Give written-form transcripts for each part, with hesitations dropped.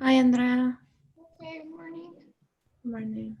Hi, Andrea. Okay, good morning. Good morning.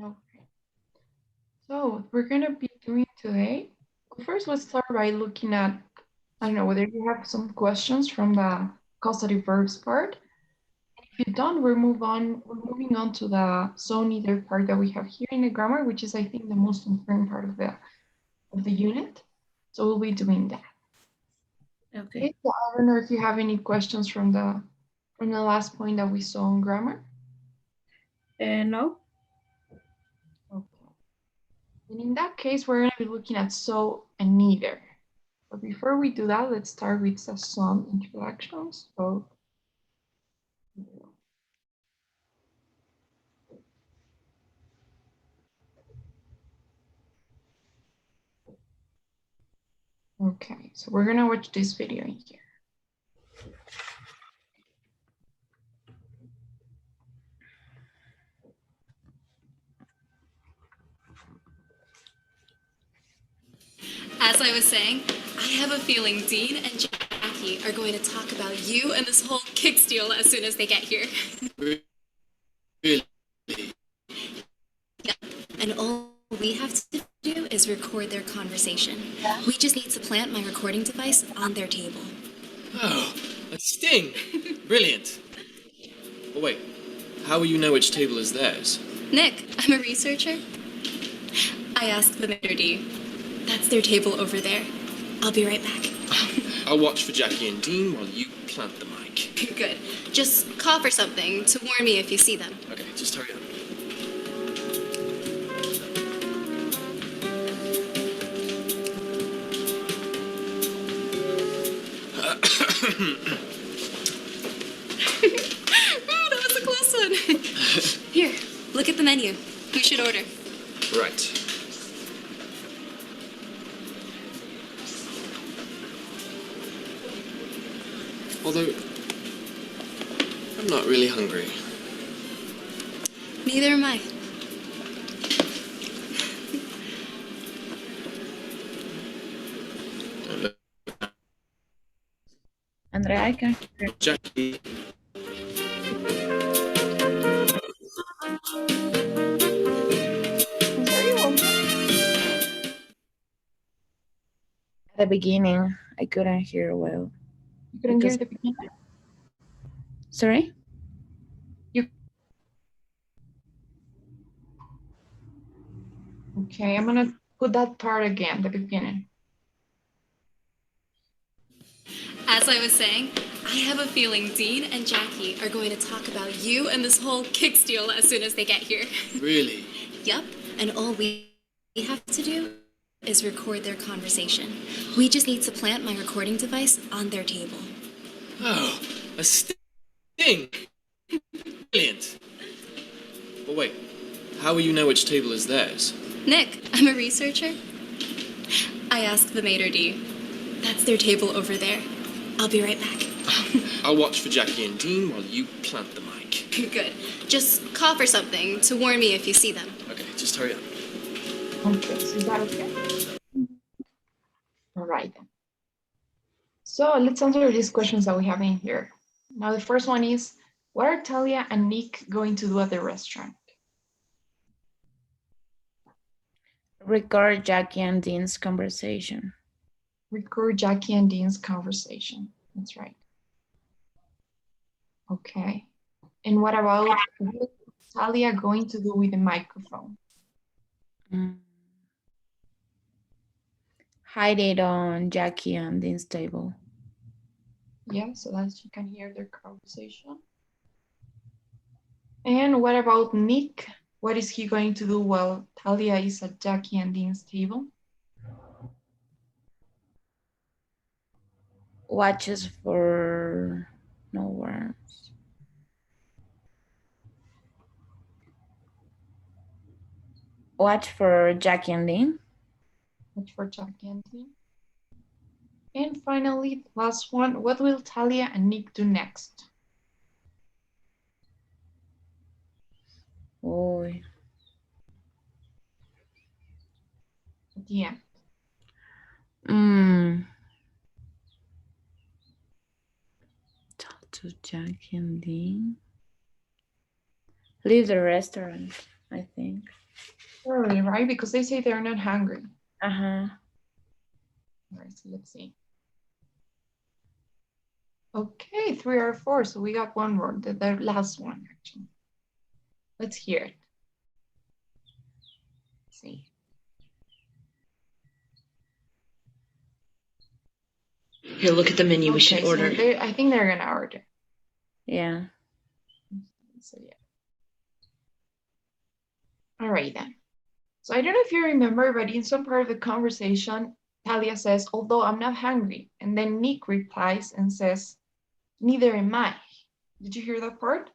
Okay. So what we're gonna be doing today. First, let's start by looking at, I don't know, whether you have some questions from the causative verbs part. If you don't, we're moving on to the so neither part that we have here in the grammar, which is I think the most important part of the unit. So we'll be doing that. Okay. Okay. So I don't know if you have any questions from the last point that we saw on grammar. No? Okay. And in that case, we're going to be looking at so and neither. But before we do that, let's start with some introductions. So, okay, so we're going to watch this video in here. As I was saying, I have a feeling Dean and Jackie are going to talk about you and this whole kick deal as soon as they get here. Really? Yep. And all we have to do is record their conversation. We just need to plant my recording device on their table. Oh, a sting! Brilliant. Oh, wait. How will you know which table is theirs? Nick, I'm a researcher. I asked the maitre d'. That's their table over there. I'll be right back. I'll watch for Jackie and Dean while you plant the mic. Good. Just cough or something to warn me if you see them. Okay, just hurry up. Oh, that was a close one. Here, look at the menu. Who should order? Right. Although, I'm not really hungry. Neither am I. Andrea, I can hear. Jackie. At the beginning, I couldn't hear well. You couldn't hear the beginning? Sorry? Okay, I'm going to put that part again, the beginning. As I was saying, I have a feeling Dean and Jackie are going to talk about you and this whole kick deal as soon as they get here. Really? Yep, and all we have to do is record their conversation. We just need to plant my recording device on their table. Oh, a sting! Brilliant. Oh, wait. How will you know which table is theirs? Nick, I'm a researcher. I asked the maitre d'. That's their table over there. I'll be right back. I'll watch for Jackie and Dean while you plant the mic. Good. Just cough or something to warn me if you see them. Okay, just hurry up. Okay, so is that okay? All right then. So let's answer these questions that we have in here. Now the first one is, what are Talia and Nick going to do at the restaurant? Record Jackie and Dean's conversation. Record Jackie and Dean's conversation. That's right. Okay. And what about what is Talia going to do with the microphone? Hide it on Jackie and Dean's table. Yeah, so that you can hear their conversation. And what about Nick? What is he going to do while Talia is at Jackie and Dean's table? Watches for no worms. Watch for Jackie and Dean. Watch for Jackie and Dean. And finally, last one, what will Talia and Nick do next? Oh, At the end. Talk to Jackie and Dean. Leave the restaurant, I think. Early, right? Because they say they're not hungry. Uh-huh. All right, so let's see. Okay, 3 or 4. So we got one more, the last one, actually. Let's hear it. Let's see. Here, look at the menu. We should order. So I think they're gonna order. Yeah. So yeah. All right then. So I don't know if you remember, but in some part of the conversation, Talia says, although I'm not hungry. And then Nick replies and says, neither am I. Did you hear that part?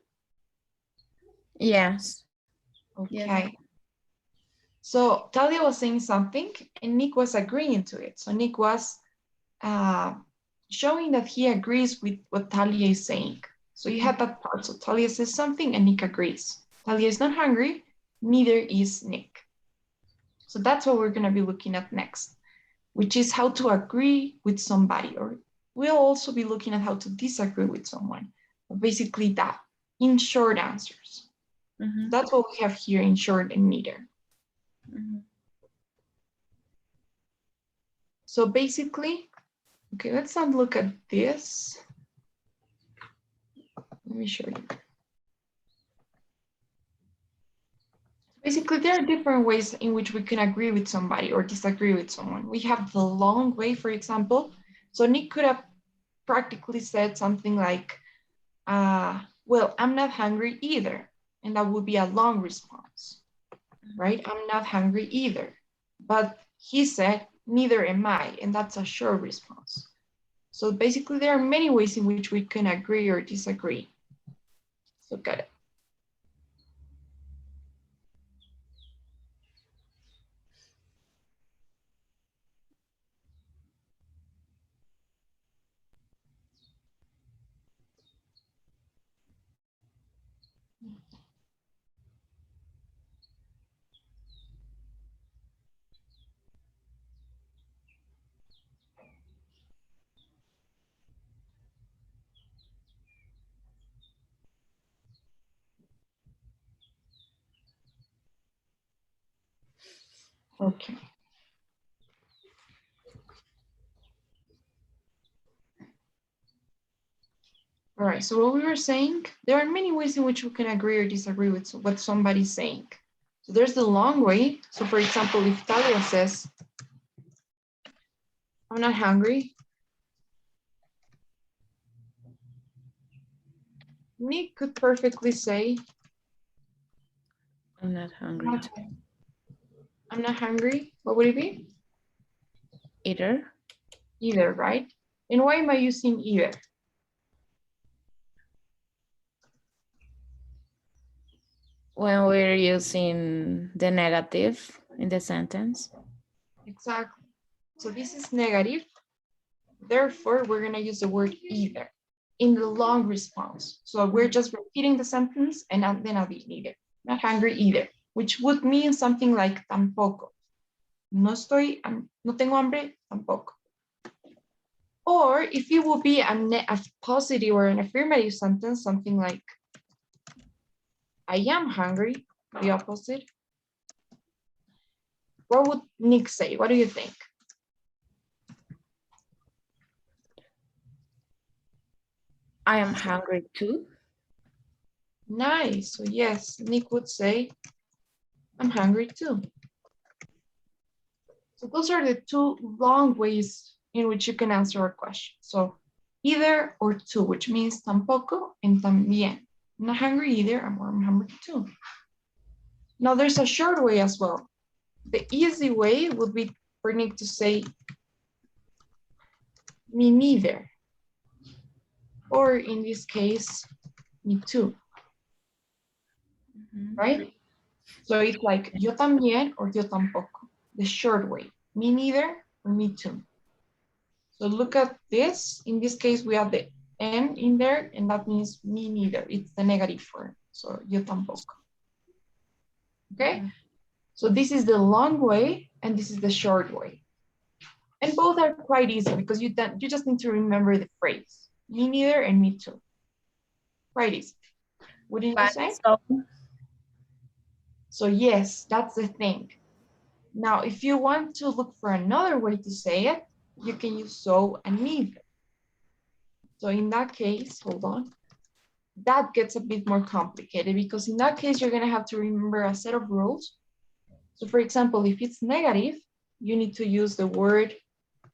Yes. Okay. Yes. So Talia was saying something and Nick was agreeing to it. So Nick was showing that he agrees with what Talia is saying. So you had that part. So Talia says something and Nick agrees. Talia is not hungry, neither is Nick. So that's what we're going to be looking at next, which is how to agree with somebody, or we'll also be looking at how to disagree with someone. Basically that, in short answers. Mm-hmm. That's what we have here in short and neither. Mm-hmm. So basically, okay, let's not look at this. Let me show you. Basically, there are different ways in which we can agree with somebody or disagree with someone. We have the long way, for example. So Nick could have practically said something like, well, I'm not hungry either. And that would be a long response, right? I'm not hungry either. But he said, neither am I. And that's a short response. So basically, there are many ways in which we can agree or disagree. So got it. Okay. All right, so what we were saying, there are many ways in which we can agree or disagree with what somebody's saying. So there's the long way. So for example, if Talia says, I'm not hungry, Nick could perfectly say, I'm not hungry. I'm not hungry. What would it be? Either. Either, right? And why am I using either? When we're using the negative in the sentence. Exactly. So this is negative. Therefore, we're going to use the word either in the long response. So we're just repeating the sentence and then I'll be neither. Not hungry either, which would mean something like tampoco. No tengo hambre, tampoco. Or if it would be a positive or an affirmative sentence, something like, I am hungry, the opposite. What would Nick say? What do you think? I am hungry too. Nice. So yes, Nick would say, I'm hungry too. So those are the two long ways in which you can answer a question. So either or two, which means tampoco and también. I'm not hungry either. I'm hungry too. Now there's a short way as well. The easy way would be for Nick to say, me neither. Or in this case, me too. Right? So it's like yo también or yo tampoco. The short way. Me neither or me too. So look at this. In this case, we have the N in there, and that means me neither. It's the negative form. So yo tampoco. Okay? So this is the long way, and this is the short way. And both are quite easy because you just need to remember the phrase. Me neither and me too. Quite easy. Wouldn't you say? So yes, that's the thing. Now, if you want to look for another way to say it, you can use so and neither. So in that case, hold on, that gets a bit more complicated because in that case, you're gonna have to remember a set of rules. So for example, if it's negative, you need to use the word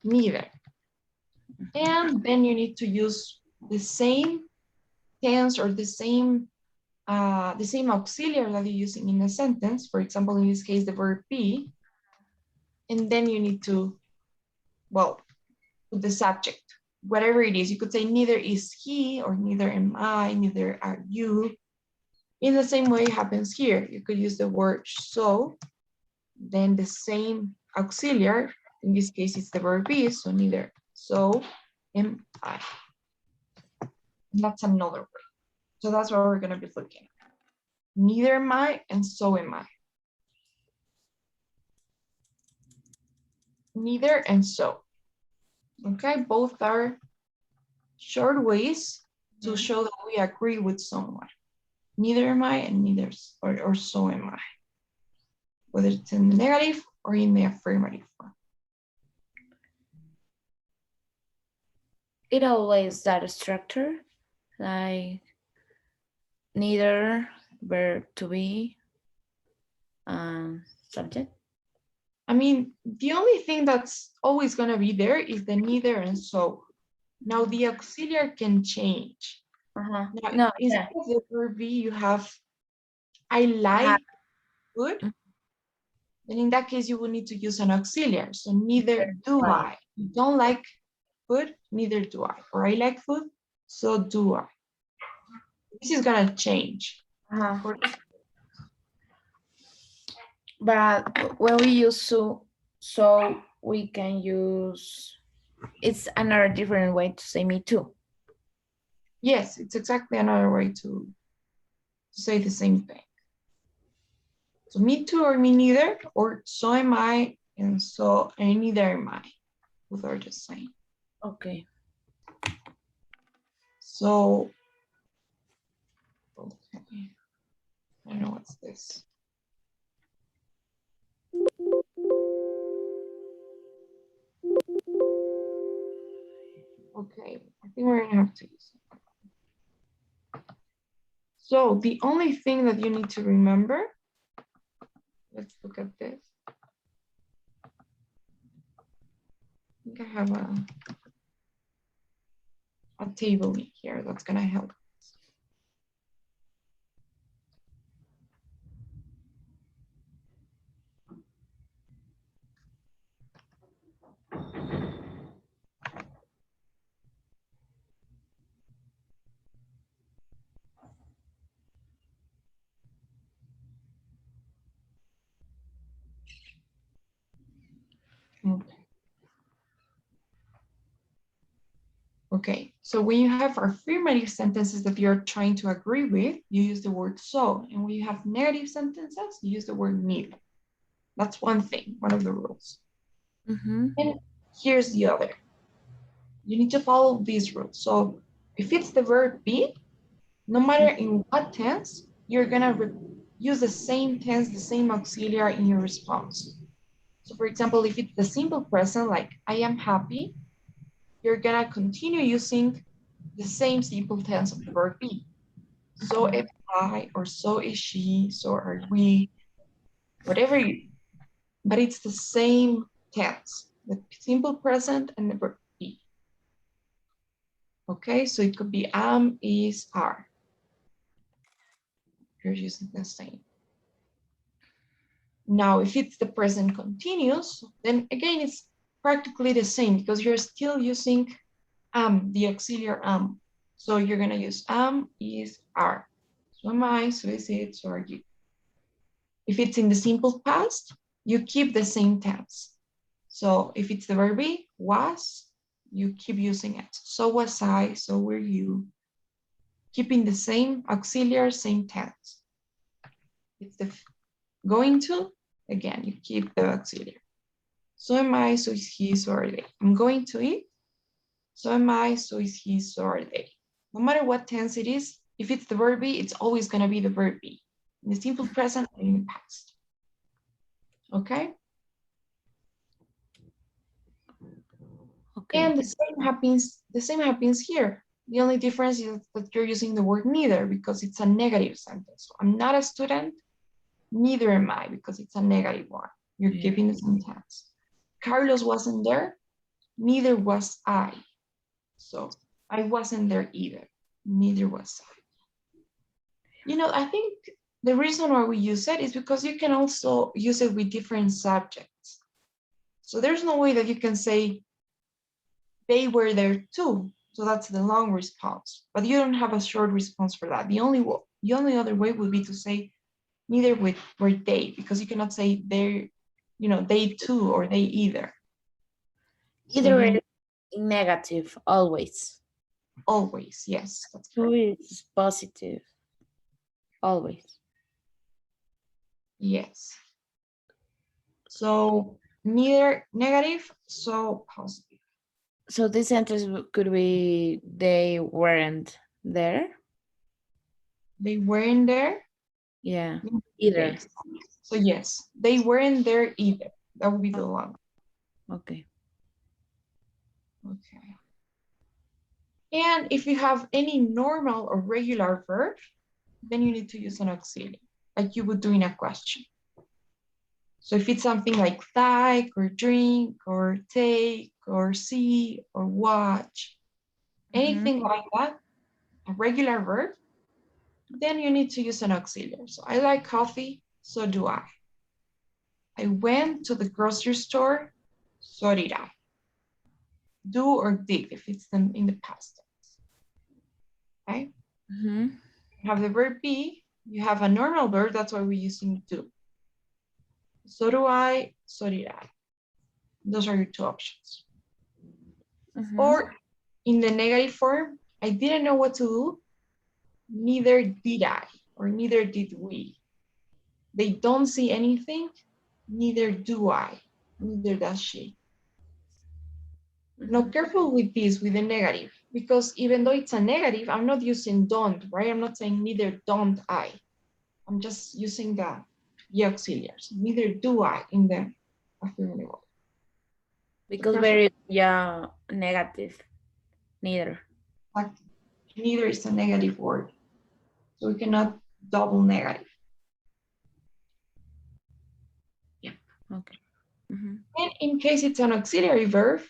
neither. And then you need to use the same tense or the same auxiliary that you're using in a sentence. For example, in this case, the verb be. And then you need to, well, put the subject, whatever it is. You could say neither is he, or neither am I, neither are you. In the same way it happens here. You could use the word so, then the same auxiliary. In this case, it's the verb be, so neither so am I. And that's another way. So that's what we're going to be looking at. Neither am I and so am I. Neither and so. Okay, both are short ways to show that we agree with someone. Neither am I and neither or so am I. Whether it's in the negative or in the affirmative form. It always that structure, like neither, verb to be, subject. I mean, the only thing that's always going to be there is the neither and so. Now the auxiliary can change. Now, No, instead of the verb be, you have I like food. Then in that case, you will need to use an auxiliary. So neither do I. You don't like food, neither do I. Or I like food, so do I. This is gonna change. But when we use so we can use, it's another different way to say me too. Yes, it's exactly another way to say the same thing. So me too or me neither, or so am I and neither am I. Both are the same. Okay. So, okay. I don't know what's this. Okay, I think we're gonna have to use it. So the only thing that you need to remember, let's look at this. I think I have a table here that's gonna help. Okay, so when you have affirmative sentences that you're trying to agree with, you use the word so. And when you have negative sentences, you use the word neither. That's one thing, one of the rules. And here's the other. You need to follow these rules. So if it's the verb be, no matter in what tense, you're gonna use the same tense, the same auxiliary in your response. So for example, if it's the simple present, like I am happy, you're gonna continue using the same simple tense of the verb be. So am I, or so is she, so are we, whatever but it's the same tense, the simple present and the verb be. Okay, so it could be am, is, are. you're using the same. Now, if it's the present continuous, then again, it's practically the same because you're still using the auxiliary am. So you're gonna use am, is, are. So am I, so is it, so are you. If it's in the simple past, you keep the same tense. So if it's the verb be, was, you keep using it. So was I, so were you. Keeping the same auxiliary, same tense. It's the going to, again, you keep the auxiliary. So am I, so is he, so are they. I'm going to eat. So am I, so is he, so are they. No matter what tense it is, if it's the verb be, it's always going to be the verb be in the simple present and in the past. Okay? Okay. And the same happens here. The only difference is that you're using the word neither because it's a negative sentence. So I'm not a student, neither am I because it's a negative one. You're Yeah. keeping the same tense. Carlos wasn't there, neither was I. So I wasn't there either, neither was I. You know, I think the reason why we use it is because you can also use it with different subjects. So there's no way that you can say they were there too. So that's the long response, but you don't have a short response for that. The only other way would be to say neither were they, because you cannot say they're, you know, they too or they either. Either So is negative, always. always, yes, that's Two correct. is positive, always. Yes. So neither negative, so positive. So this sentence could be they weren't there. They weren't there. Yeah, either. Yes. So yes, they weren't there either. That would be the long. Okay. Okay. And if you have any normal or regular verb, then you need to use an auxiliary, like you would do in a question. So if it's something like or drink or take or see or watch, anything like that, a regular verb, then you need to use an auxiliary. So I like coffee, so do I. I went to the grocery store, so did I. Do or did if it's in the past tense. Okay? You have the verb be, you have a normal verb, that's why we're using do. So do I, so did I. Those are your two options. Or in the negative form, I didn't know what to do, neither did I, or neither did we. They don't see anything, neither do I, neither does she. Now, careful with this, with the negative, because even though it's a negative, I'm not using don't, right? I'm not saying neither don't I. I'm just using the auxiliaries. Neither do I in the affirmative. Because very, yeah, negative, neither. Like, neither is a negative word. So we cannot double negative. Yeah. Okay. And in case it's an auxiliary verb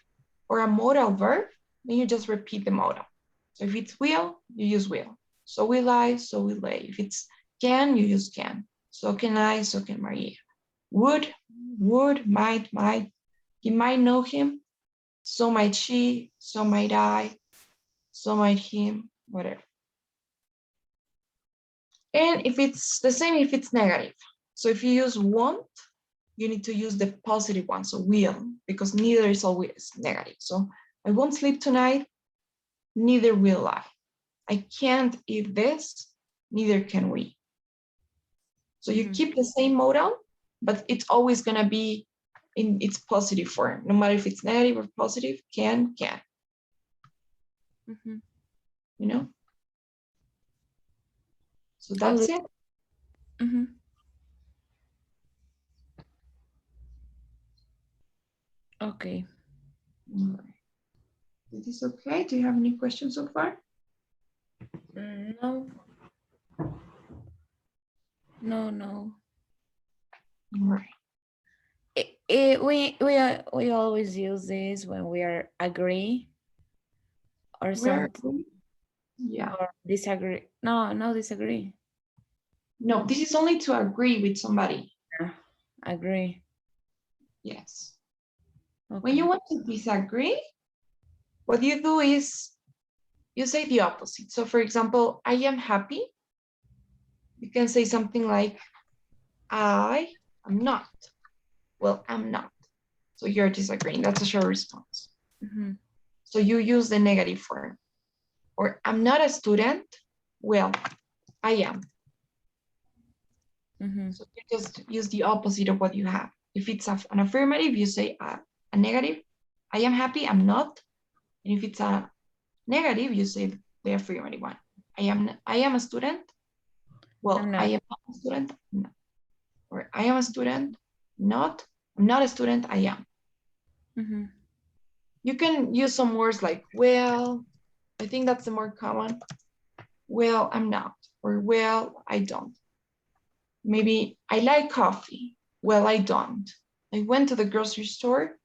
or a modal verb, then you just repeat the modal. So if it's will, you use will. So will I, so will they. If it's can, you use can. So can I, so can Maria. Would, might. You might know him, so might she, so might I, so might him, whatever. And if it's the same, if it's negative. So if you use want, you need to use the positive one, so will, because neither is always negative. So I won't sleep tonight, neither will I. I can't eat this, neither can we. So you keep the same modal, but it's always gonna be in its positive form, no matter if it's negative or positive, can. You know? So that's it. Okay. All right. Is this okay? Do you have any questions so far? No. No. All right. We always use this when we are agree or something. Yeah. Or disagree. No, disagree. No, this is only to agree with somebody. Agree. Yes. Okay. When you want to disagree, what you do is you say the opposite. So for example, I am happy. You can say something like, I am not. Well, I'm not. So you're disagreeing. That's a short response. Mhm. So you use the negative form. Or I'm not a student. Well, I am. Mhm. So you just use the opposite of what you have. If it's an affirmative, you say a negative. I am happy, I'm not. And if it's a negative, you say the affirmative one. I am a student. Well, I'm I not. am not a student. No. Or I am a student, not. I'm not a student, I am. Mhm. You can use some words like, well, I think that's the more common. Well, I'm not. Or well, I don't. Maybe I like coffee. Well, I don't. I went to the grocery store.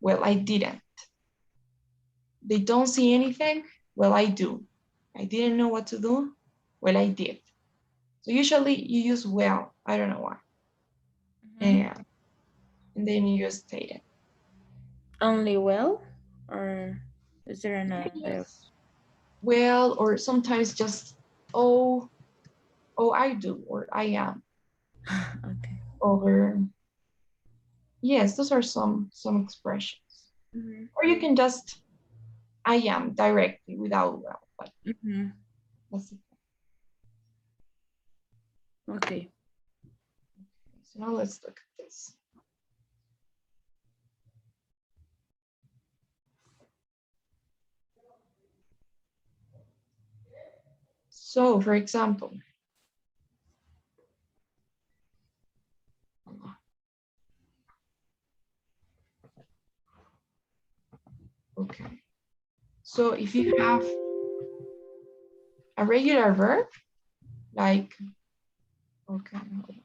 Well, I didn't. They don't see anything. Well, I do. I didn't know what to do. Well, I did. So usually you use well. I don't know why. Mhm. And then you just state it. Only well, or is there another? Yes. Well, or sometimes just oh, I do, or I am. Okay. Or yes, those are some expressions. Mhm. Or you can just I am directly without well. But Mhm. that's it. Okay. So now let's look at this. So, for example, okay. So if you have a regular verb, like, okay, hold on.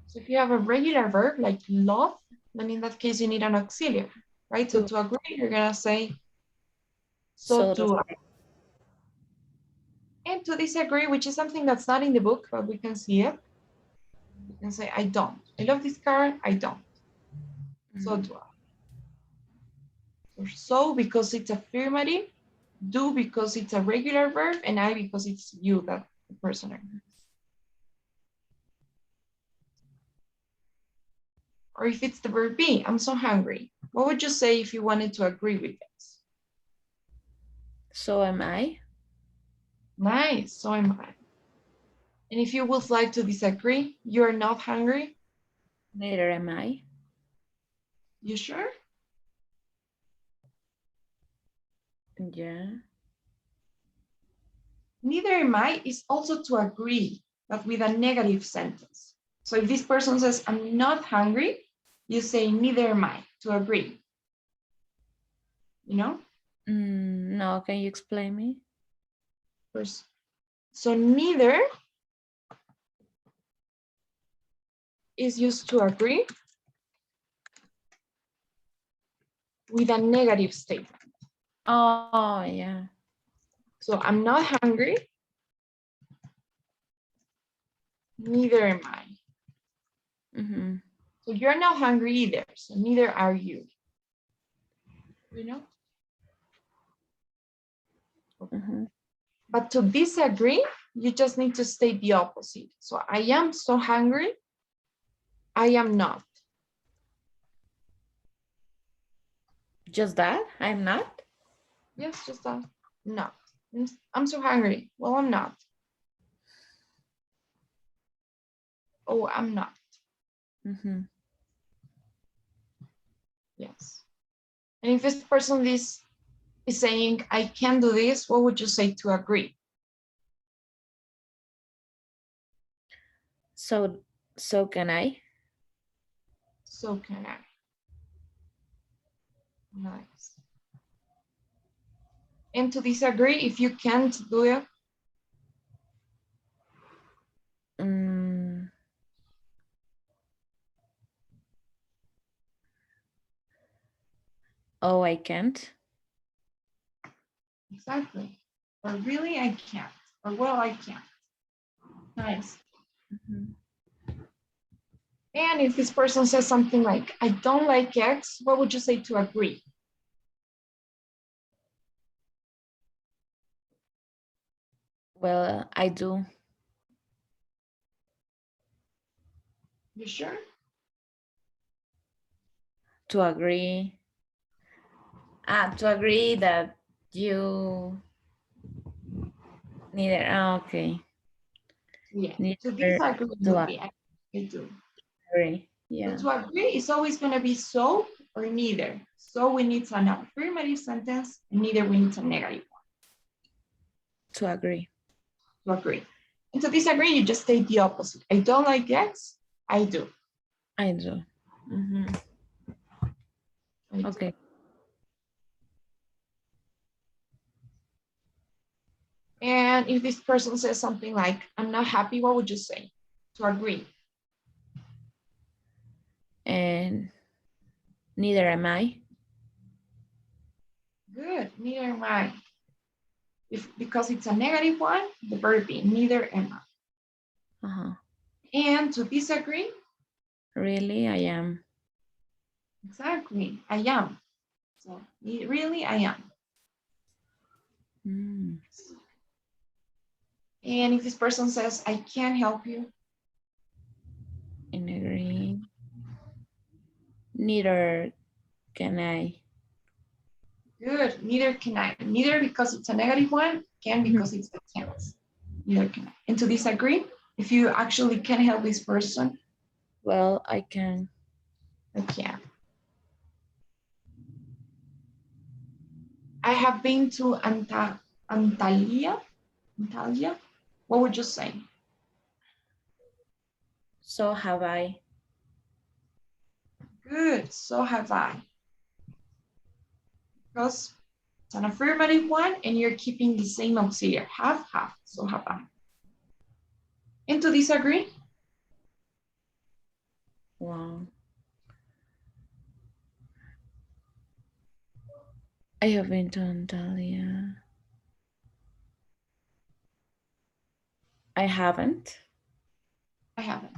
So if you have a regular verb like love, then in that case you need an auxiliary, right? So to agree, you're gonna say, so do I. And to disagree, which is something that's not in the book, but we can see it, you can say, I don't. I love this car, I don't. So do I. So because it's affirmative, do because it's a regular verb, and I because it's you, that the person. Or if it's the verb be, I'm so hungry. What would you say if you wanted to agree with this? So am I. Nice, so am I. And if you would like to disagree, you're not hungry? Neither am I. You sure? Yeah. Neither am I is also to agree, but with a negative sentence. So if this person says, I'm not hungry, you say, neither am I, to agree. You know? No, can you explain me? First. So neither is used to agree with a negative statement. Oh, yeah. So I'm not hungry, neither am I. Mm-hmm. So you're not hungry either, so neither are you. You know? Mm-hmm. But to disagree, you just need to state the opposite. So I am so hungry, I am not. Just that? I'm not? Yes, just that. Not. I'm so hungry. Well, I'm not. Oh, I'm not. Mm-hmm. Yes. And if this person is saying, I can do this, what would you say to agree? So can I? So can I. Nice. And to disagree, if you can't do it, Mm. Oh, I can't. Exactly. Or really, I can't. Or well, I can't. Nice. Mhm. And if this person says something like, I don't like X, what would you say to agree? Well, I do. You sure? To agree. To agree that you neither. Okay. Yeah. To Neither disagree do would I be I do. agree. So Yeah. to agree is always going to be so or neither. So we need an affirmative sentence, and neither we need a negative To agree. one to agree. And to disagree, you just say the opposite. I don't like X, I do. I do. Mhm. I do. Okay. And if this person says something like, I'm not happy, what would you say to agree? And neither am I. Good, neither am I. Because it's a negative one, the verb be, neither am I. Uh-huh. And to disagree, Really, I am. exactly, I am. So really, I am. Mm. And if this person says, I can't help you, In agree. Neither can I. good, neither can I. Neither because it's a negative one, can because it's a can't. Neither can I. And to disagree, if you actually can help this person, Well, I can. I can. I have been to Antalya. Antalya. What would you say? So have I. Good, so have I. Because it's an affirmative one and you're keeping the same auxiliary. Have, so have I. And to disagree? Wow. I have been to Antalya. I haven't. I haven't.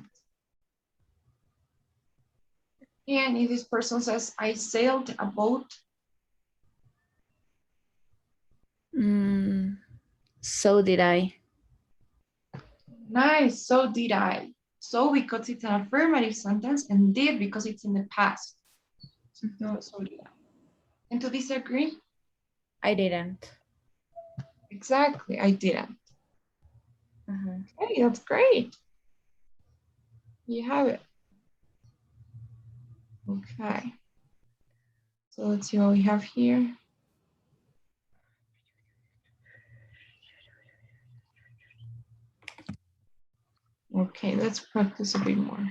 And if this person says, I sailed a boat, So did I. nice, so did I. So because it's an affirmative sentence and did because it's in the past. So did I. And to disagree? I didn't. Exactly, I didn't. Uh-huh. Hey, that's great. You have it. Okay. So let's see what we have here. Okay, let's practice a bit more.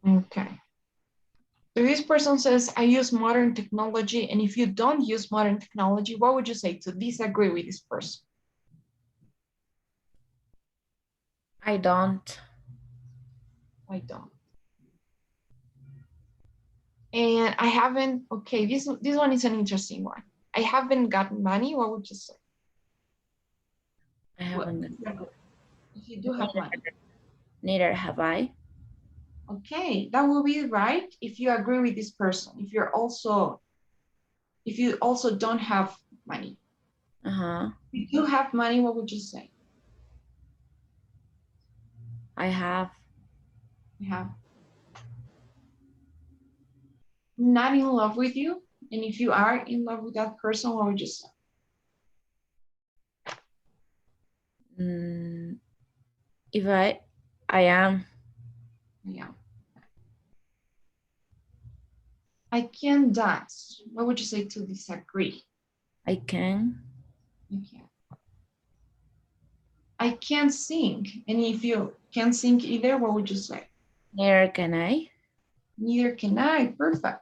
Okay. So this person says, I use modern technology. And if you don't use modern technology, what would you say to disagree with this person? I don't. I don't. And I haven't, okay, this one is an interesting one. I haven't gotten money. What would you say? I haven't. If you do have money. Neither have I. Okay, that will be right if you agree with this person. If you also don't have money. Uh-huh. If you do have money, what would you say? I have. You have not in love with you. And if you are in love with that person, what would you say? If I am. Yeah. I can dance. What would you say to disagree? I can. You can. I can't sing. And if you can't sing either, what would you say? Neither can I. Neither can I. Perfect.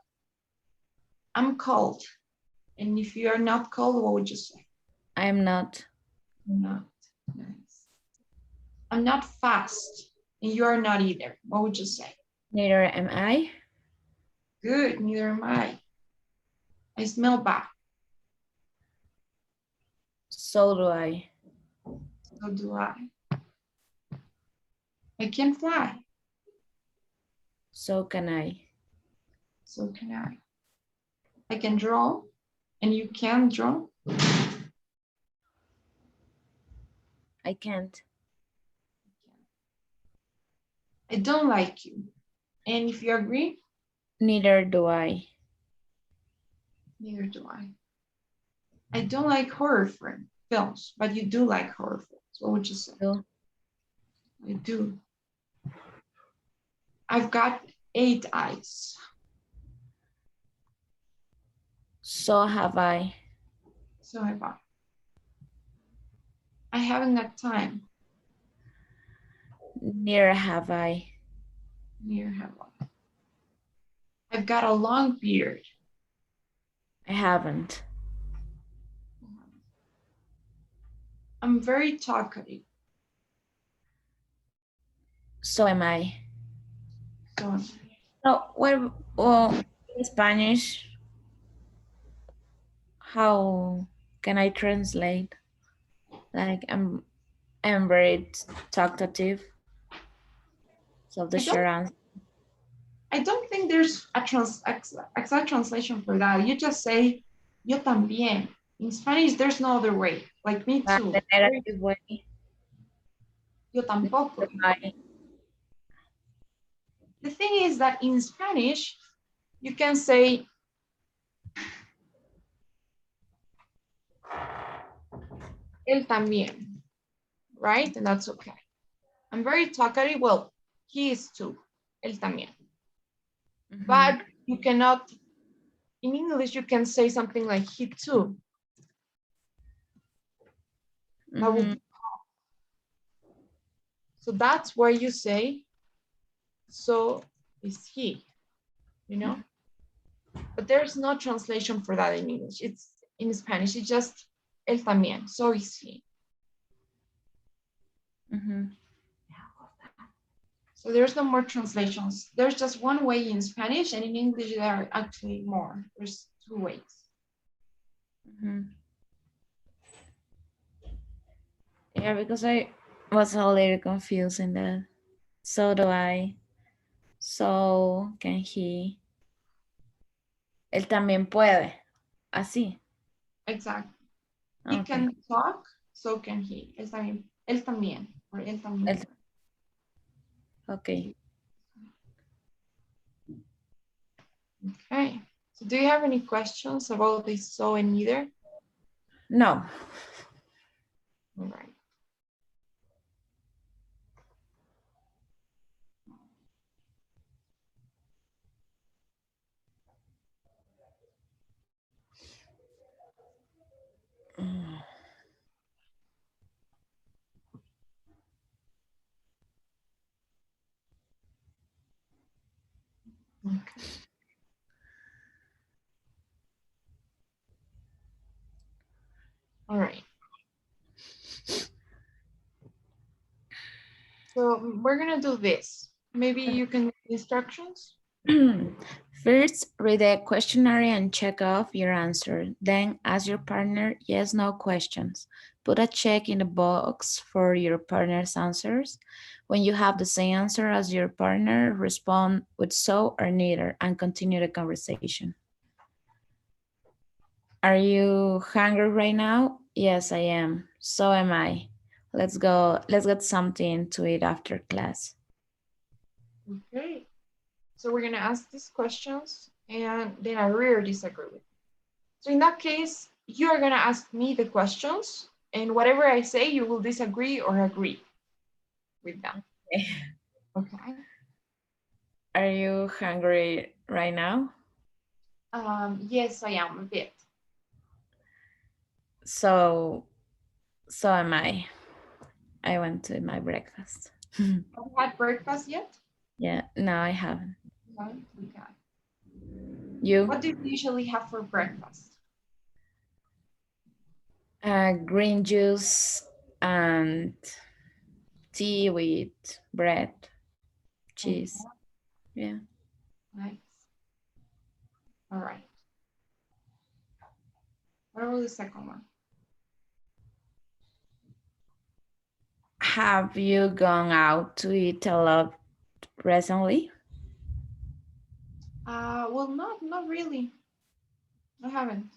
I'm cold. And if you are not cold, what would you say? I am not. Not. Nice. I'm not fast, and you are not either. What would you say? Neither am I. Good, neither am I. I smell bad. So do I. So do I. I can fly. So can I. So can I. I can draw, and you can draw. I can't. I don't like you. And if you agree, Neither do I. neither do I. I don't like horror films, but you do like horror films. What would you say? Do. I do. I've got 8 eyes. So have I. So have I. I haven't got time. Neither have I. Neither have I. I've got a long beard. I haven't. I'm very talkative. So am I. So So what? Well, in Spanish, how can I translate? Like I'm very talkative. So the short answer. I don't think there's a exact translation for that. You just say, yo también. In Spanish, there's no other way. Like me too. The negative way. Yo tampoco. I. The thing is that in Spanish, you can say, él también, right? And that's okay. I'm very talkative. Well, he is too. Él también. Mhm. But you cannot, in English, you can say something like he too. That would Mhm. be, so that's where you say, so is he, you know? But there's no translation for that in English. It's in Spanish, it's just él también, so is he. Mhm. So there's no more translations. There's just one way in Spanish, and in English there are actually more. There's 2 ways. Mhm. Yeah, because I was a little confused in that. So do I. So can he. Él también puede. Así. Exactly. He Okay. can talk, so can he. Él también, or él también. Okay. Okay. So do you have any questions about this so and neither? No. All right. Okay. All right. So we're gonna do this. Maybe you can read the instructions. First, read the questionnaire and check off your answer. Then ask your partner yes/no questions. Put a check in the box for your partner's answers. When you have the same answer as your partner, respond with so or neither and continue the conversation. Are you hungry right now? Yes, I am. So am I. Let's go. Let's get something to eat after class. Okay. So we're gonna ask these questions and then agree or disagree with. So in that case, you are gonna ask me the questions, and whatever I say, you will disagree or agree with them. Okay. Are you hungry right now? Yes, I am a bit. So am I. I went to my breakfast. Have you had breakfast yet? Yeah, no, I haven't. No. Okay. You? What do you usually have for breakfast? Green juice and tea with bread, cheese. Yeah. Nice. All right. What about the second one? Have you gone out to eat a lot recently? Well, not really. I haven't.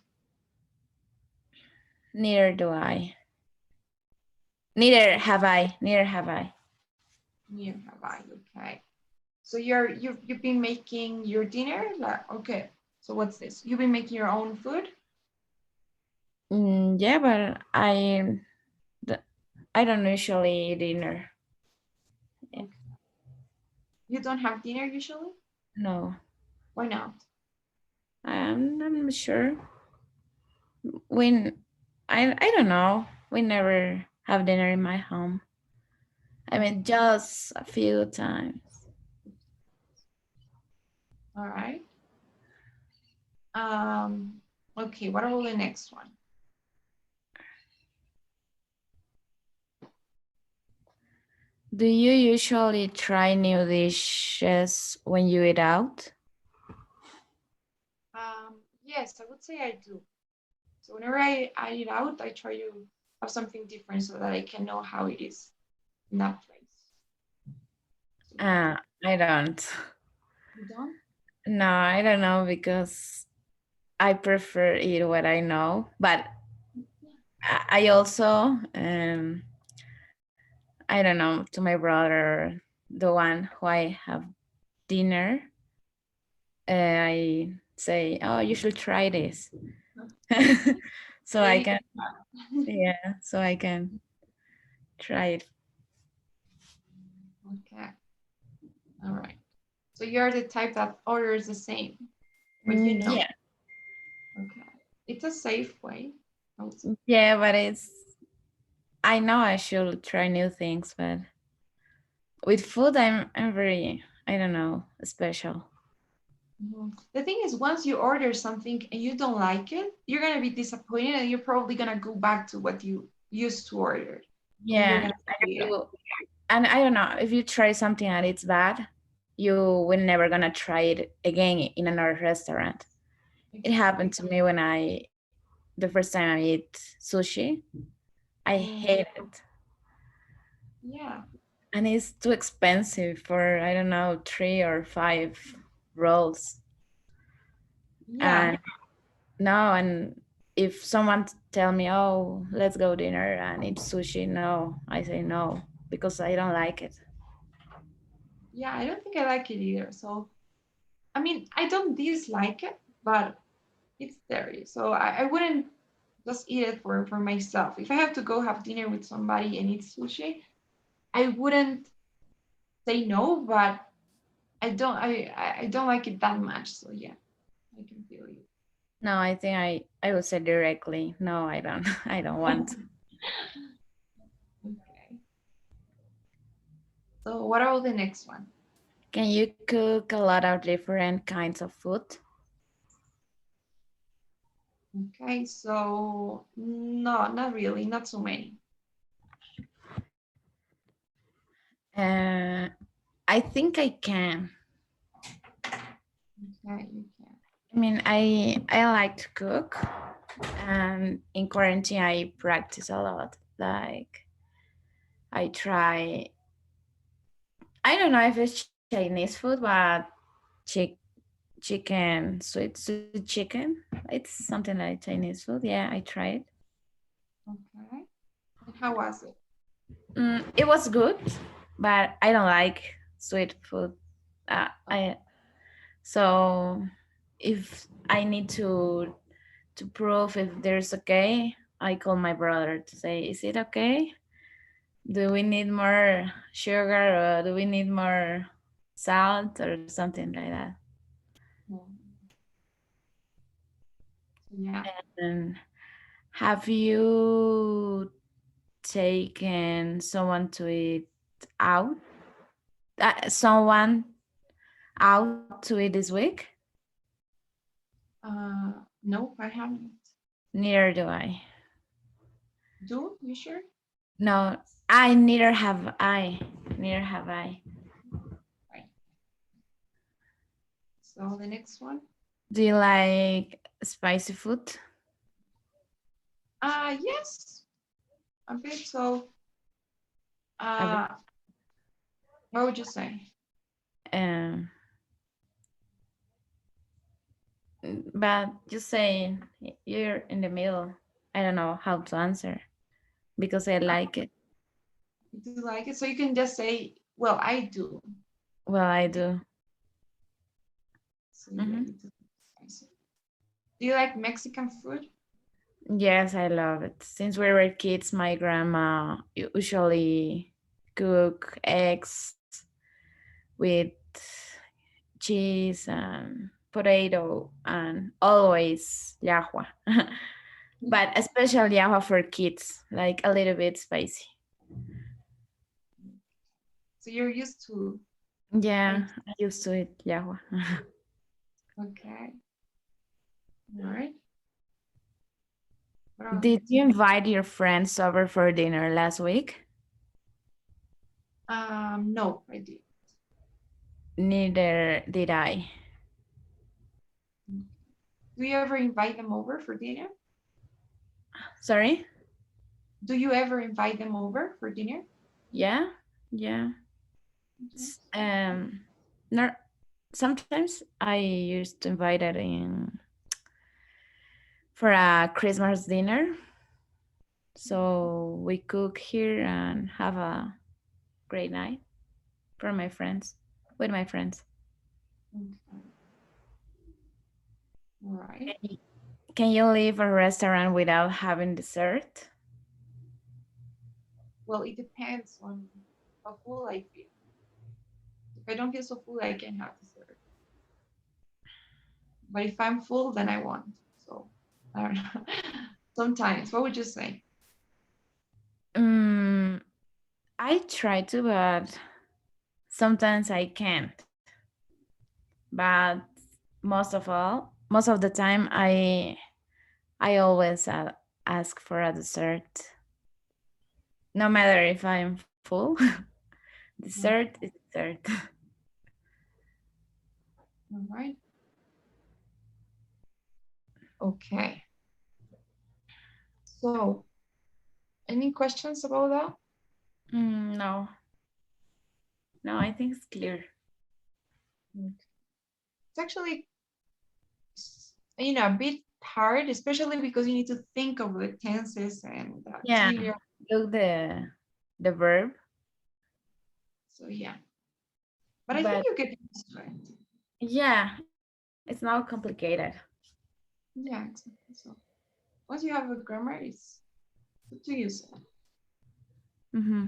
Neither do I. Neither have I. Neither have I. Near have I. Okay. So you've been making your dinner? Okay. So what's this? You've been making your own food? Yeah, but I don't usually eat dinner. Yeah. Okay. You don't have dinner usually? No, Why not? I'm not sure. When I don't know. We never have dinner in my home. I mean, just a few times. All right. Okay, what about the next one? Do you usually try new dishes when you eat out? Yes, I would say I do. So whenever I eat out, I try to have something different so that I can know how it is in that place. So yeah, I don't. you don't? No, I don't know because I prefer eat what I know, but I also I don't know, to my brother, the one who I have dinner, I say, oh, you should try this. So I Very can, yeah, so I can try it. okay. All right. So you're the type that orders the same, but you know. Yeah, Okay. It's a safe way, I would say. yeah, but I know I should try new things, but with food, I'm very, I don't know, special. Mhm. The thing is, once you order something and you don't like it, you're gonna be disappointed, and you're probably gonna go back to what you used to order, and you're Yeah, gonna say, yeah. and I don't know if you try something and it's bad, you will never gonna try it again in another restaurant. It happened to me when the first time I ate sushi. I Mm, hate it, yeah, and it's too expensive for I don't know 3 or 5 rolls. yeah, And no, and if someone tell me, "Oh, let's go dinner and eat sushi," no, I say no because I don't like it. yeah. I don't think I like it either. So, I mean, I don't dislike it, but it's there. So I wouldn't just eat it for myself. If I have to go have dinner with somebody and eat sushi, I wouldn't say no, but I don't like it that much. So yeah, I can feel you. No, I think I would say directly, no, I don't. I don't want. Okay. So what about the next one? Can you cook a lot of different kinds of food? Okay, so no, not really, not so many. Uh, I think I can. Okay, you can. I mean, I like to cook, and in quarantine I practice a lot. Like I try. I don't know if it's Chinese food, but chick sweet chicken. It's something like Chinese food. Yeah, I tried. Okay. And how was it? It was good, but I don't like sweet food. I so if I need to prove if there's okay, I call my brother to say, is it okay? Do we need more sugar or do we need more salt or something like that? Yeah. And have you taken someone to eat out? Someone out to eat this week? No, I haven't. Neither do I. Do? You sure? No, I neither have I. Neither have I. Right. So the next one. Do you like spicy food? Yes, a bit. So, A bit. what would you say? Um, but you say you're in the middle. I don't know how to answer because I like it. Do you like it? So you can just say, well, I do. Well, I do. So yeah, you do. Do you like Mexican food? Yes, I love it. Since we were kids, my grandma usually cook eggs with cheese and potato and always llajua. But a special llajua for kids, like a little bit spicy. So you're used to. Yeah, I used to eat llajua. Okay. All right. What about the Did next you invite your friends over for dinner last week? one? No, I did. Neither did I. Do you ever invite them over for dinner? Sorry? Do you ever invite them over for dinner? Yeah, yeah. Um, no, sometimes I used to invite her in for a Christmas dinner. So we cook here and have a great night for my friends, with my friends. Okay. All right. Can you leave a restaurant without having dessert? Well, it depends on how full I feel. If I don't feel so full, I can have dessert. But if I'm full, then I won't. So I don't know. Sometimes, what would you say? Mm, I try to, but sometimes I can't. But most of the time, I always ask for a dessert, no matter if I'm full. Dessert is dessert. All right. Okay. So, any questions about that? No, no, I think it's clear. It's actually, a bit hard, especially because you need to think of the tenses and it's Yeah, really, look the verb, so yeah. But I think but you get used to it. yeah, it's not complicated. Yeah, exactly. So once you have a grammar, it's good to use it. Mm-hmm.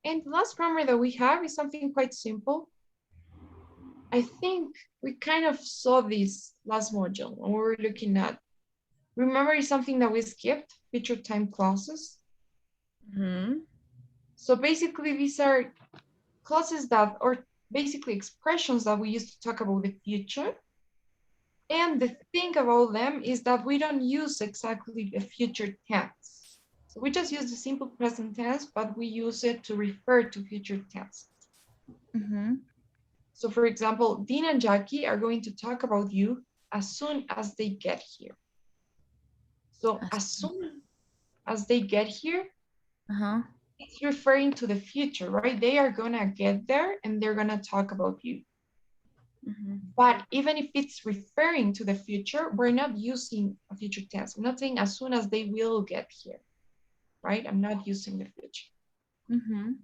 And the last grammar that we have is something quite simple. I think we kind of saw this last module when we were looking at, remember it's something that we skipped, future time clauses. Mm-hmm. So basically these are clauses that, or basically expressions that we use to talk about the future. And the thing about them is that we don't use exactly the future tense. So we just use the simple present tense, but we use it to refer to future tense. Mm-hmm. So for example, Dean and Jackie are going to talk about you as soon as they get here. So as soon as they get here, Uh-huh. it's referring to the future, right? They are gonna get there and they're gonna talk about you. Mm-hmm. But even if it's referring to the future, we're not using a future tense. I'm not saying as soon as they will get here, right? I'm not using the future. Mm-hmm.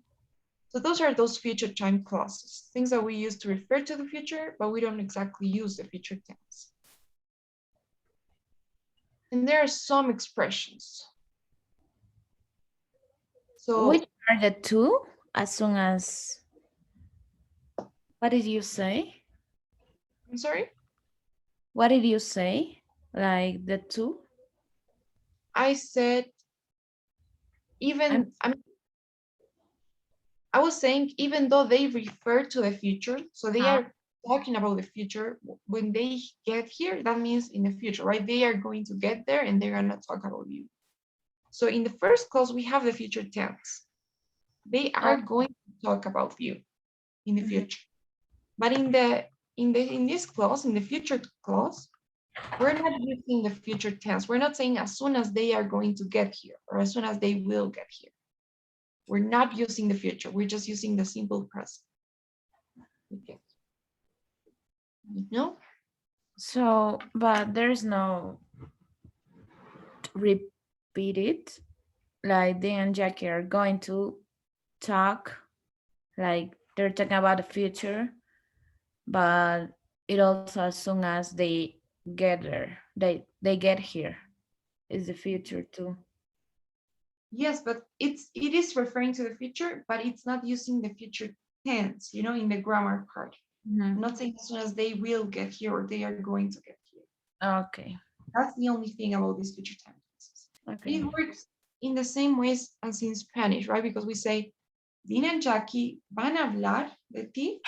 So those are those future time clauses, things that we use to refer to the future, but we don't exactly use the future tense. And there are some expressions. So Which are the two? As soon as, what did you say? I'm sorry, What did you say? Like the two? I said I'm I was saying even though they refer to the future, so they uh, are talking about the future, when they get here, that means in the future, right? They are going to get there and they're gonna talk about you. So in the first clause, we have the future tense. They are going to talk about you in the future. But in this clause, in the future clause, we're not using the future tense. We're not saying as soon as they are going to get here or as soon as they will get here. We're not using the future. We're just using the simple present. Okay. No? So, but there's no repeat it. Like Dean and Jackie are going to talk, like they're talking about the future, but it also as soon as they get there, they get here, is the future too. Yes, but it is referring to the future, but it's not using the future tense, in the grammar part. I'm not saying as soon as they will get here or they are going to get here. Okay. That's the only thing about these future tenses. Okay. It works in the same ways as in Spanish, right? Because we say, Dean and Jackie van a hablar de ti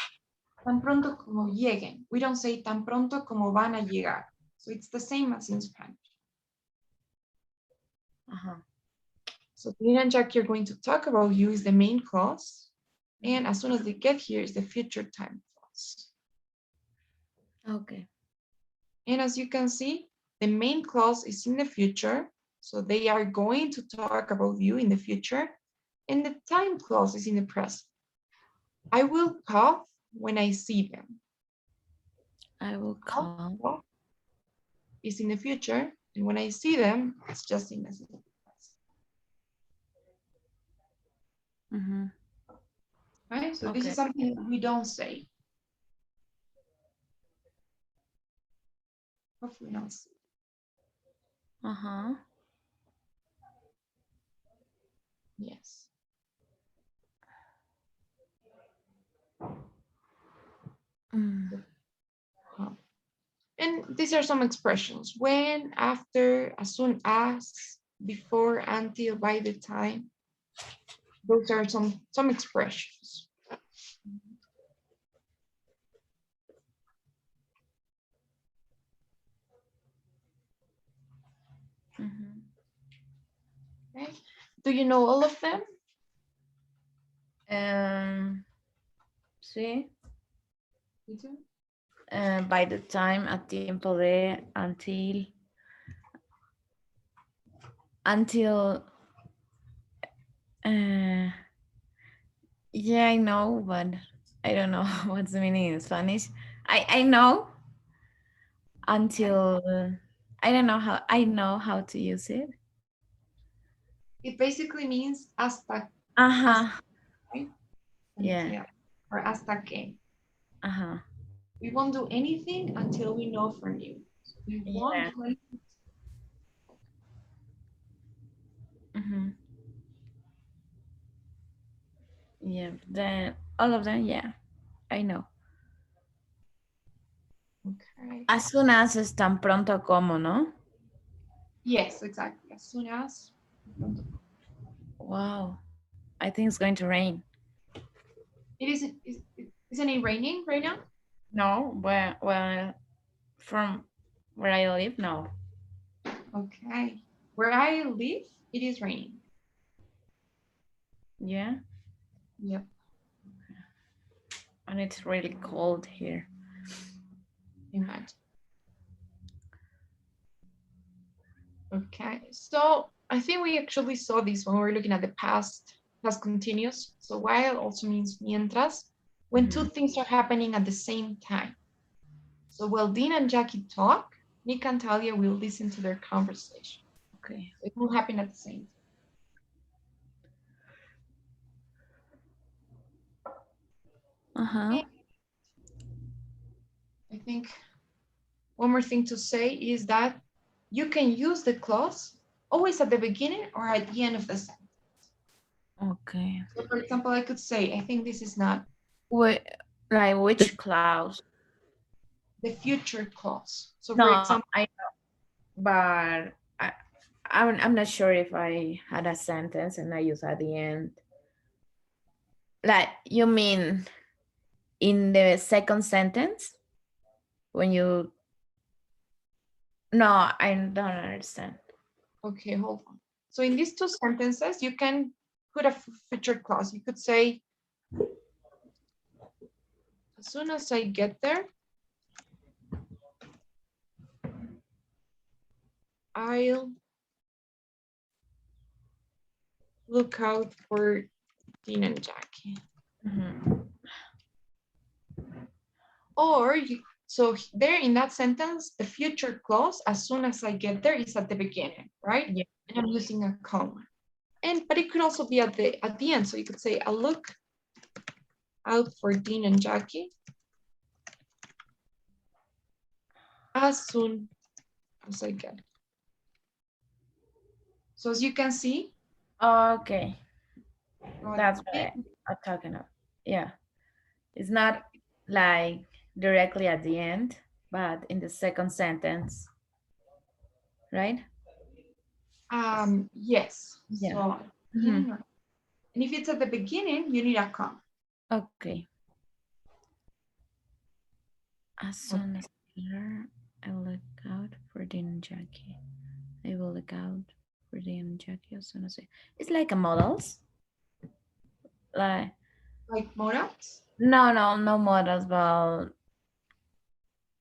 tan pronto como lleguen. We don't say tan pronto como van a llegar. So it's the same as in Spanish. So Dean and Jackie are going to talk about you is the main clause. And as soon as they get here is the future time clause. Okay. And as you can see, the main clause is in the future. So they are going to talk about you in the future. And the time clause is in the present. I will cough when I see them. I will call. Cough is in the future. And when I see them, it's just in the present. Right? So this is something that we don't say. Hopefully not. Yes. And these are some expressions. When, after, as soon as, before, until, by the time. Those are some expressions. Okay. Do you know all of them? Sí. You do? By the time, a tiempo de, until, yeah, I know, but I don't know what's the meaning in Spanish. I know until, I don't know how, I know how to use it. It basically means hasta. Right? Yeah. Or hasta que. Uh-huh. We won't do anything until we know from you. So we won't do anything. Yeah, then all of them, yeah, I know. Okay. As soon as es tan pronto como, ¿no? Yes, exactly. As soon as. Wow, I think it's going to rain. Isn't it raining right now? No, well, from where I live, no. Okay. Where I live, it is raining. Yeah? Yep. And it's really cold here. Imagine. Okay, so I think we actually saw this when we were looking at the past continuous. So while also means mientras, when two things are happening at the same time. So while Dean and Jackie talk, Nick and Talia will listen to their conversation. Okay. It will happen at the same time. I think one more thing to say is that you can use the clause always at the beginning or at the end of the sentence. Okay. So for example, I could say, I think this is not. Wait, like which clause? The future clause. So No, for example, I know, but I'm not sure if I had a sentence and I use at the end. Like, you mean in the second sentence? When you... No, I don't understand. Okay, hold on. So in these two sentences, you can put a future clause. You could say, as soon as I get there, I'll look out for Dean and Jackie. Or so there in that sentence, the future clause, as soon as I get there, is at the beginning, right? Yeah. And I'm using a comma. But it could also be at the end. So you could say, I'll look out for Dean and Jackie as soon as I get. So as you can see. Okay. That's what I'm talking about. Yeah. It's not like directly at the end, but in the second sentence, right? Yes. Yeah. So, and if it's at the beginning, you need a comma. Okay. As soon as I will look out for Dean and Jackie. I will look out for Dean and Jackie as soon as it's like a models. Like modals? No models, but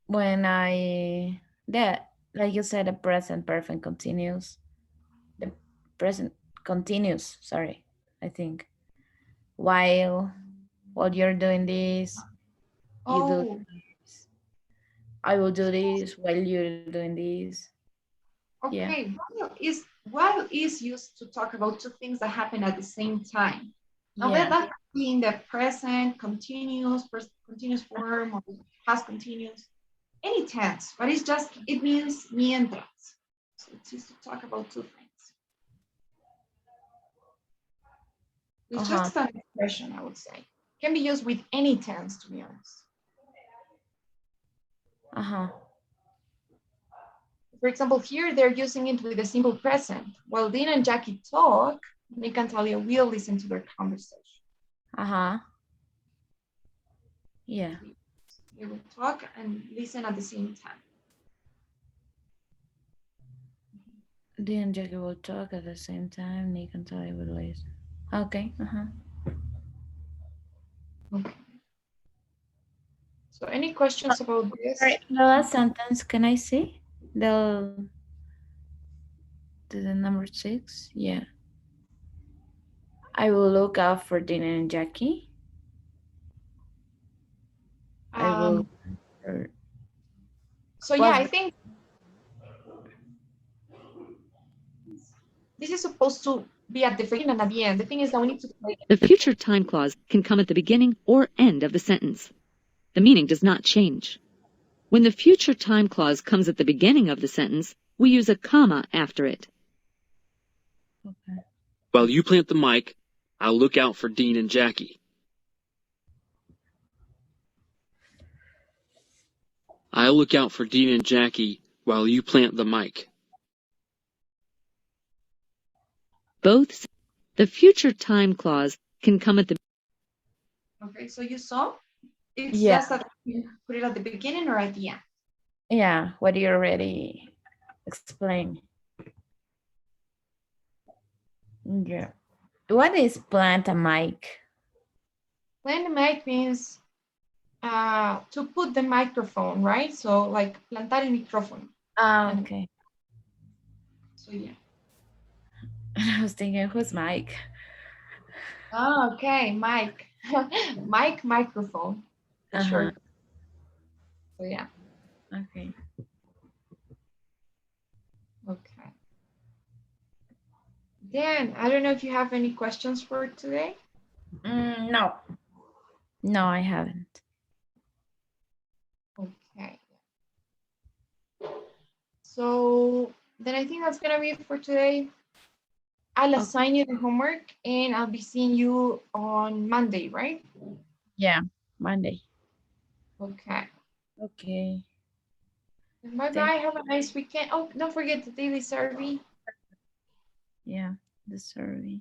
when like you said, the present perfect continuous. The present continuous, sorry, I think. While you're doing this, you do this. I will do this while you're doing this. Okay, while is used to talk about two things that happen at the same time. Now that could be in the present, continuous form, or past continuous, any tense, but it means mientras. So it's used to talk about two things. It's just an expression, I would say. It can be used with any tense, to be honest. For example, here they're using it with the simple present. While Dean and Jackie talk, Nick and Talia will listen to their conversation. Yeah. They will talk and listen at the same time. Dean and Jackie will talk at the same time. Nick and Talia will listen. Okay. Okay. So any questions about this? Sorry, the last sentence, can I see? The number 6? Yeah. I will look out for Dean and Jackie. I will. So yeah, I think this is supposed to be at the beginning and at the end. The thing is that we need to play it. The future time clause can come at the beginning or end of the sentence. The meaning does not change. When the future time clause comes at the beginning of the sentence, we use a comma after it. Okay. While you plant the mic, I'll look out for Dean and Jackie. I'll look out for Dean and Jackie while you plant the mic. Both. The future time clause can come at the. Okay, so you saw? It's just that you put it at the beginning or at the end. Yeah, what you already explained. Yeah. What is plant a mic? Plant a mic means to put the microphone, right? So like plantar el micrófono. Okay. So yeah. I was thinking, who's Mike? Oh, okay, mic. Microphone. Sure. So yeah. Okay. Okay. Dan, I don't know if you have any questions for today. No. No, I haven't. Okay. So then I think that's gonna be it for today. I'll assign you the homework and I'll be seeing you on Monday, right? Yeah, Monday. Okay. Okay. Bye-bye. Have a nice weekend. Oh, don't forget the daily survey. Yeah, the survey.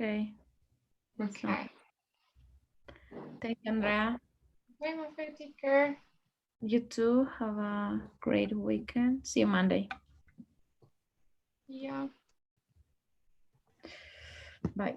Okay. Okay. Thank you, Andrea. Bye, my friend. Take care. You too. Have a great weekend. See you Monday. Yeah. Bye.